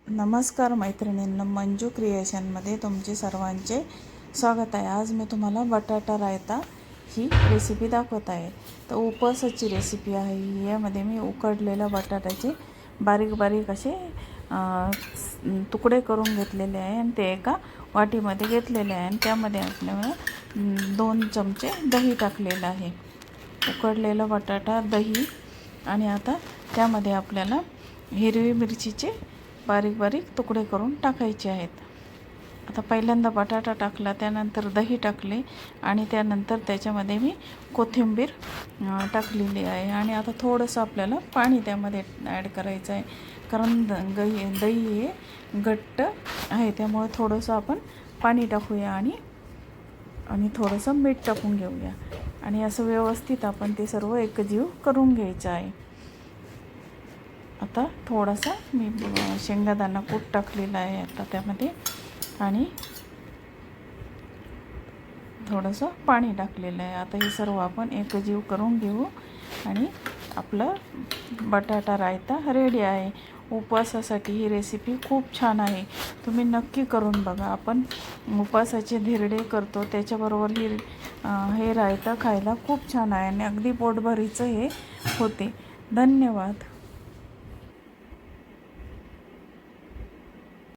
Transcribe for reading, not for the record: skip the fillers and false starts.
नमस्कार मैत्रिणींनो, मंजू क्रिएशनमध्ये तुमचे सर्वांचे स्वागत आहे। आज मी तुम्हाला बटाटा रायता ही रेसिपी दाखवत आहे। तर उपवासाची रेसिपी आहे। यामध्ये मी उकडलेल्या बटाट्याचे बारीक बारीक असे तुकडे करून घेतलेले आहे आणि ते एका वाटीमध्ये घेतलेले आहे आणि त्यामध्ये आपल्याला 2 चमचे दही टाकलेलं आहे। उकडलेला बटाटा, दही आणि आता त्यामध्ये आपल्याला हिरवी मिरचीचे बारीक बारीक तुकडे करून टाकायचे आहेत। आता पहिल्यांदा बटाटा टाकला, त्यानंतर दही टाकले आणि त्यानंतर त्याच्यामध्ये मी कोथिंबीर टाकलेली आहे आणि आता थोडंसं आपल्याला पाणी त्यामध्ये ॲड करायचं आहे, कारण दही हे घट्ट आहे, त्यामुळे थोडंसं आपण पाणी टाकूया आणि थोडंसं मीठ टाकून घेऊया आणि असं व्यवस्थित आपण ते सर्व एकजीव करून घ्यायचं आहे। आता थोडासा मी शेंगदाणा कूट टाकलेला आहे आता त्यामध्ये आणि थोडंसं पाणी टाकलेलं आहे। आता हे सर्व आपण एकजीव करून घेऊ आणि आपलं बटाटा रायता रेडी आहे। उपवासासाठी ही रेसिपी खूप छान आहे, तुम्ही नक्की करून बघा। आपण उपवासाचे धिरडे करतो, त्याच्याबरोबर हे रायता खायला खूप छान आहे आणि अगदी पोटभरीचं हे होते। धन्यवाद।